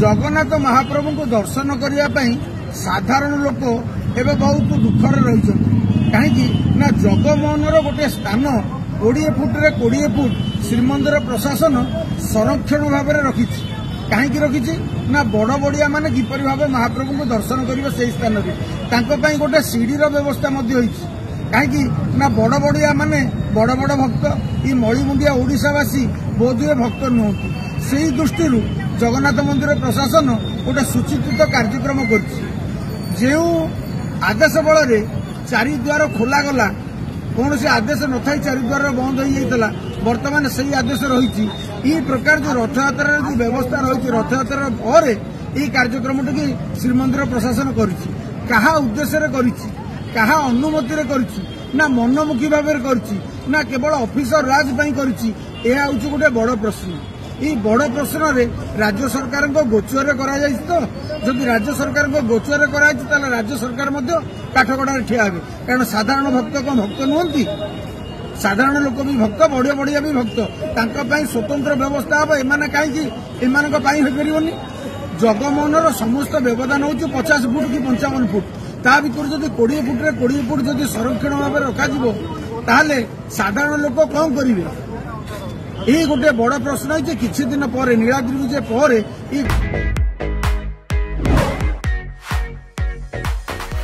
जगन्नाथ महाप्रभु को दर्शन करने साधारण लोक एवं बहुत दुखर रही कहीं जगमोहन गोटे स्थान 20 फुट रे 20 फुट श्रीमंदिर प्रशासन संरक्षण भाव में रखी कहीं रखी ना बड़ बड़िया माने किपर भाव महाप्रभु को दर्शन करेंगे से स्थान में गोटे सीढ़ीर व्यवस्था कहीं ना बड़ बड़िया माने बड़ बड़ भक्त ये मणिमुंडिया ओडिशावासी बोधुए भक्त नुहति से दृष्टि जगन्नाथ मंदिर प्रशासन गोटे सुचित कार्यक्रम कर आदेश बल चारिद्वार खोलागला कौन से आदेश न था चारिद्वार बंद हो जाता बर्तमान से आदेश रही ये प्रकार जो रथयात्रा जो व्यवस्था रही रथयात्रा पर यह कार्यक्रम टी श्रीमंदिर प्रशासन कहा उद्देश्य कर अनुमति ना मनमुखी भाव ना केवल ऑफिसर राज यह हूँ गोटे बड़ प्रश्न ये बड़ प्रश्न रे राज्य सरकार को गोचर तो जदि राज्य सरकार को गोचर कर राज्य सरकार काठगड़ा ठिया हे कारण साधारण भक्त को भक्त नुहति साधारण लोक भी भक्त बढ़िया बढ़िया भी भक्त स्वतंत्र व्यवस्था हम एम कहीं एम जगमोहन समस्त व्यवधान हूँ 50 फुट कि 55 फुट ता भर जब 20 फुट रे 20 फुट जब संरक्षण भाव रखा साधारण लोक कौन करेंगे ये गोटे बड़ प्रश्न है किछि दिन पर नीलाद्रि विजय पर